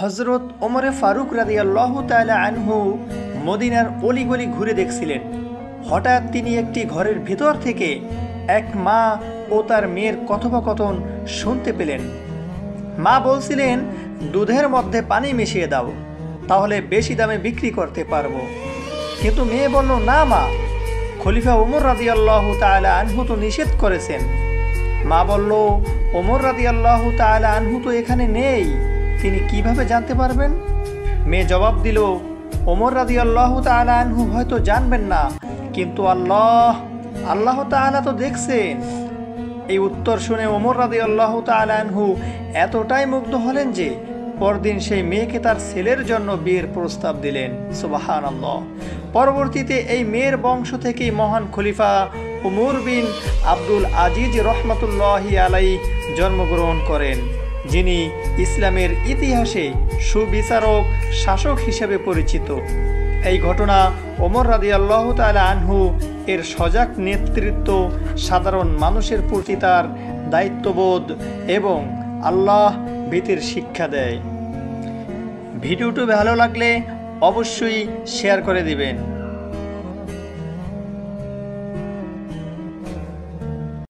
হযরত ওমরে ফারুক রাদিয়াল্লাহু তাআলা আনহু মদিনার অলিগলি ঘুরে দেখছিলেন। হঠাৎ তিনি একটি ঘরের ভেতর থেকে এক মা ও তার মেয়ের কথোপকথন শুনতে পেলেন। মা বলছিলেন, দুধের মধ্যে পানি মিশিয়ে দাও, তাহলে বেশি দামে বিক্রি করতে পারবো। কিন্তু মেয়ে বলল, না মা, খলিফা ওমর রাদিয়াল্লাহু তাআলা আনহু তো নিষেধ করেছেন। মা বলল, ওমর রাদিয়াল্লাহু তাআলা আনহু তো এখানে নেই, তিনি কিভাবে জানতে পারবেন? মেয়ে জবাব দিল, ওমর রাদিয়াল্লাহু তাআলা আনহু হয়তো জানবেন না, কিন্তু আল্লাহ তাআলা তো দেখছেন। এই উত্তর শুনে ওমর রাদিয়াল্লাহু তাআলা আনহু এতটাই মুগ্ধ হলেন যে পরদিন সেই মেয়েকে তার ছেলের জন্য বিয়ের প্রস্তাব দিলেন। সুবহানাল্লাহ। পরবর্তীতে এই মেয়ের বংশ থেকেই মহান খলিফা উমর বিন আব্দুল আজিজ রহমাতুল্লাহি আলাইহি জন্মগ্রহণ করেন, যিনি ইসলামের ইতিহাসে সুবিচারক শাসক হিসেবে পরিচিত। এই ঘটনা ওমর রাদিয়াল্লাহু তাআলা আনহু এর সজাগ নেতৃত্ব, সাধারণ মানুষের প্রতি তার দায়িত্ববোধ এবং আল্লাহ ভীতির শিক্ষা দেয়। ভিডিওটি ভালো লাগলে অবশ্যই শেয়ার করে দিবেন।